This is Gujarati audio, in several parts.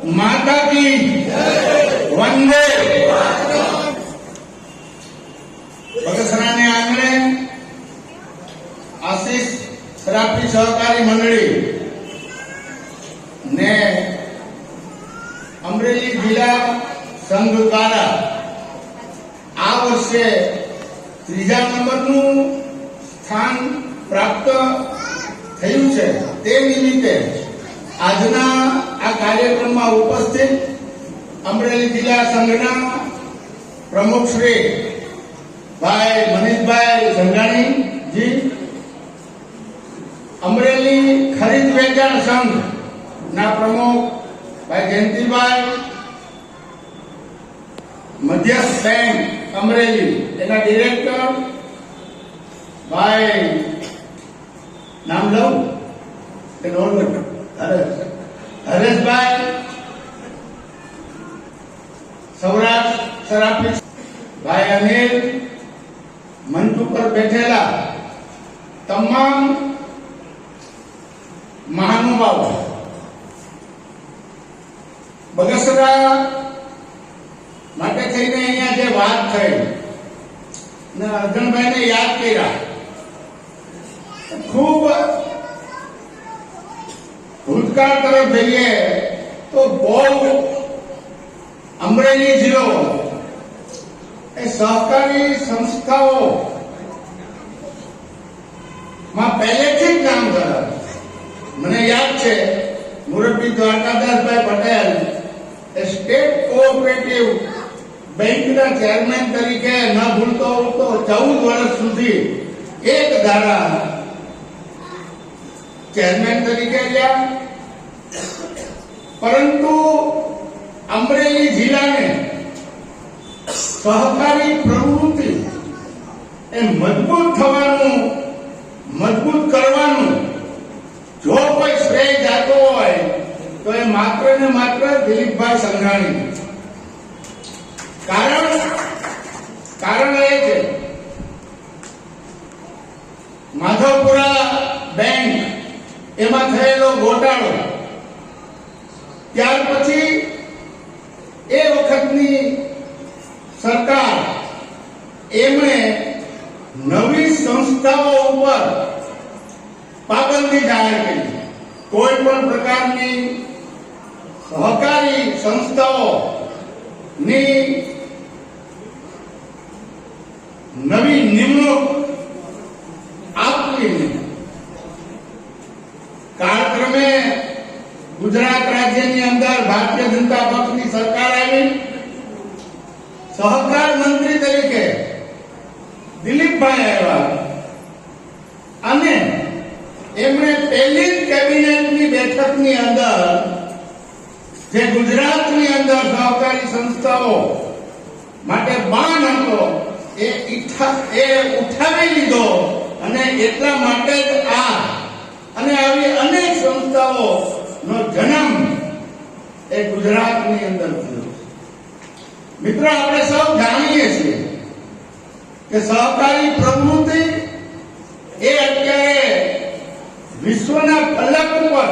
माता की वंदे। बगसराने आंगणे आशीष सराफी सहकारी मंडળી ने अमरेली जिला संघ द्वारा आ वर्षे ત્રીજા નંબરનું સ્થાન પ્રાપ્ત થયું છે। તે નિમિત્તે આજના આ કાર્યક્રમમાં ઉપસ્થિત અમરેલી જિલ્લા સંઘના પ્રમુખ શ્રી ભાઈ મનીષભાઈ સંઘાણીજી, અમરેલી ખરીદ વેચાણ સંઘ ના પ્રમુખ ભાઈ જયંતિભાઈ, મધ્યસ્થ બેંક અમરેલી એના ડિરેક્ટર ભાઈ નામ લઉં કે હરેશભાઈ, સૌરાષ્ટ્ર સરાફી ભાઈ અનિલ, મંચ ઉપર બેઠેલા તમામ મહાનુભાવો, બગસરા માટે થઈને અહીંયા જે વાત થઈ ને અર્જુનભાઈને યાદ કર્યા, ખૂબ ભૂતકાળ તરફ જઈએ તો બહુ અમરેલી જિલ્લો એ સહકારી સંસ્થાઓ માં પહેલેથી જ નામ ધરાવે। મને યાદ છે મુરબ્બી દ્વારકાદાસભાઈ પટેલ એ સ્ટેટ કોઓપરેટિવ બેંકના ચેરમેન તરીકે ન ભૂલતો તો 14 વર્ષ સુધી એક ધારા ચેરમેન તરીકે રહ્યા, પરંતુ અમરેલી જિલ્લાને સહકારી પ્રવૃત્તિ એ મજબૂત થવાનું, મજબૂત કરવાનું જો કોઈ શ્રેય જાતો હોય તો એ માત્ર ને માત્ર દિલીપભાઈ સંઘાણી। કારણ એ છે માધવપુરા બેંક એમાં થયેલો ગોટાળો, ત્યાર પછી એ વખતની સરકાર એમણે નવી સંસ્થાઓ ઉપર પાબંદી જાહેર કરી। કોઈ પણ પ્રકારની સહકારી સંસ્થાઓની નવી નિમણૂક આપવી નહીં। કાળક્રમે ગુજરાત રાજ્યની અંદર ભારતીય જનતા પક્ષની સરકાર આવી, સહકાર મંત્રી તરીકે દિલીપભાઈ આવ્યા અને એમણે પહેલી જ કેબિનેટની બેઠકની અંદર જે ગુજરાતની અંદર સહકારી સંસ્થાઓ માટે બાન હતો એ ઉઠાવી લીધો અને એટલા માટે જ આ અને આવી અનેક સંસ્થાઓ નો જન્મ એ ગુજરાતની અંદર થયો। મિત્રો, આપણે સૌ જાણીએ છીએ કે સહકારી પ્રવૃત્તિ એ અત્યારે વિશ્વના ફલક ઉપર,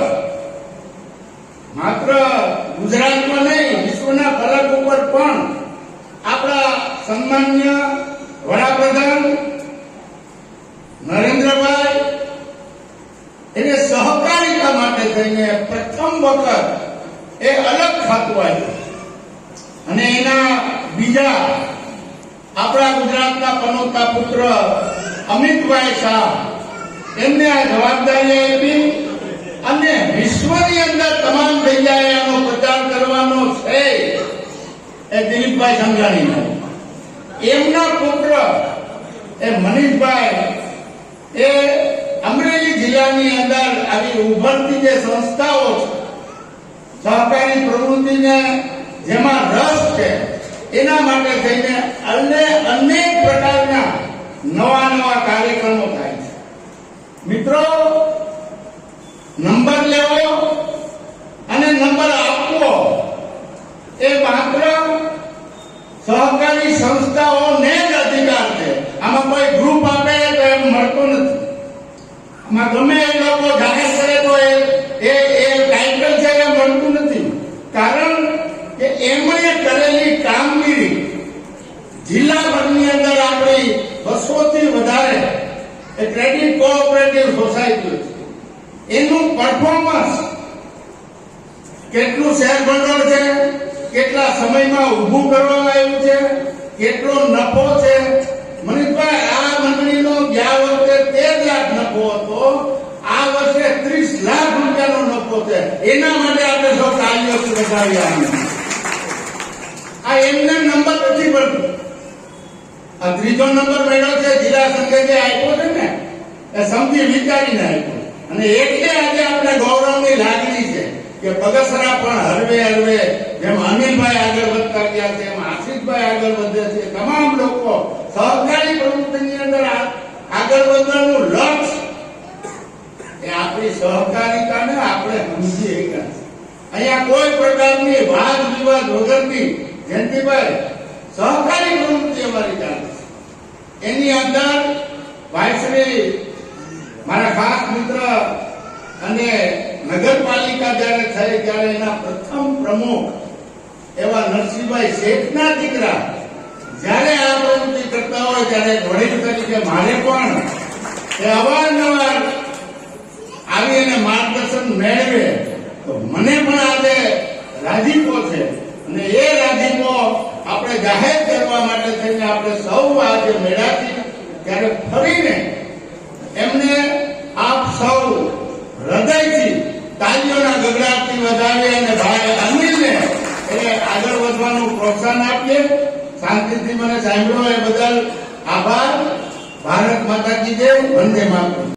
માત્ર ગુજરાતમાં નહીં વિશ્વના ફલક ઉપર પણ આપણા સન્માન્ય વડાપ્રધાન નરેન્દ્રભાઈ એને સહકારિતા માટે થઈને પ્રથમ વખત એ અલગ ખાતું આવ્યું અને એના બીજા આપણા ગુજરાતના પનોતા પુત્ર અમિતભાઈ શાહ એમને આ જવાબદારી આપી અને વિશ્વની અંદર તમામ જગ્યાએ આનો પ્રચાર કરવાનો છે એ દિલીપભાઈ સંઘાણીનો। એમના પુત્ર એ મનીષભાઈ એ અમરેલી જિલ્લાની અંદર આવી ઉભરતી જે સંસ્થાઓ છે, સહકારી પ્રવૃત્તિને જેમાં રસ છે એના માટે થઈને અનેક પ્રકારના નવા કાર્યક્રમો થાય છે। મિત્રો, નંબર લેવો અને નંબર આપવો એ માત્ર સહકારી સંસ્થાઓને જ અધિકાર છે। આમાં કોઈ ગ્રુપ આપે તો એમ મળતું નથી। આમાં ગમે એ લોકો જાહેર કરે તો એ ટાઇટલ છે એ મળતું નથી। કારણ એમણે કરેલી કામગીરી જિલ્લાભરની અંદર આપણી 200 થી વધારે એ ક્રેડિટ કોઓપરેટિવ સોસાયટીઓ છે, એનું પરફોર્મન્સ કેટલું શેર ભંડોળ છે, કેટલા સમયમાં ઊભું કરવામાં આવ્યું છે, કેટલો નફો છે. મનીષભાઈ, આ મંડળીનો ગયા વર્ષે 13 લાખ નફો હતો, આ વર્ષે 30 લાખ રૂપિયાનો નફો છે. એના માટે આપણે સૌ તાળીઓ બજાવ્યા. આ એમને નંબર નથી પડતો. આ ત્રીજો નંબર મેળવ્યો છે જિલ્લા સંઘે જે આપ્યો છે ને, એ સમજી વિચારીને આપ્યો. અને એટલે આજે આપણે ગૌરવની લાગણી છે કે બગસરા પણ હળવે હળવે જેમ અનિલભાઈ આગળ વધતા ગયા છે, એમ આશિષભાઈ આગળ વધે છે. તમામ લોકો સહકારી પ્રવૃત્તિની અંદર આગળ વધવાનું લક્ષ્ય એ આપણી સહકારિતાને આપણે સમજીએ ગયા. અહીંયા કોઈ પ્રકારની વાદ વિવાદ વગરની જયંતિભાઈ સહકારી પ્રવૃત્તિ અમારી ચાલે છે. એની અંદર ભાઈશ્રી મારા ખાસ મિત્ર અને નગરપાલિકા જયારે થઈ ત્યારે એના પ્રથમ પ્રમુખ એવા નરસિંહભાઈ શેઠના દીકરા જયારે આ પ્રવૃત્તિ કરતા હોય ત્યારે વડીલ તરીકે મારે પણ એ અવારનવાર આવી અને માર્ગદર્શન મેળવે તો મને પણ આજે રાજીપો છે. અને એ રાજીપો આપણે જાહેર કરવા માટે થઈને આપણે સૌ આજે મેળાથી ત્યારે ફરીને એમને આપ સૌ હૃદયથી તાલીઓના ગગડાટથી વધાવી અને ભાઈ અનિલને એ આગળ વધવાનું પ્રોત્સાહન આપીએ. શાંતિથી મને સાંભળ્યો એ બદલ આભાર. ભારત માતા કી જય. વંદે માતરમ.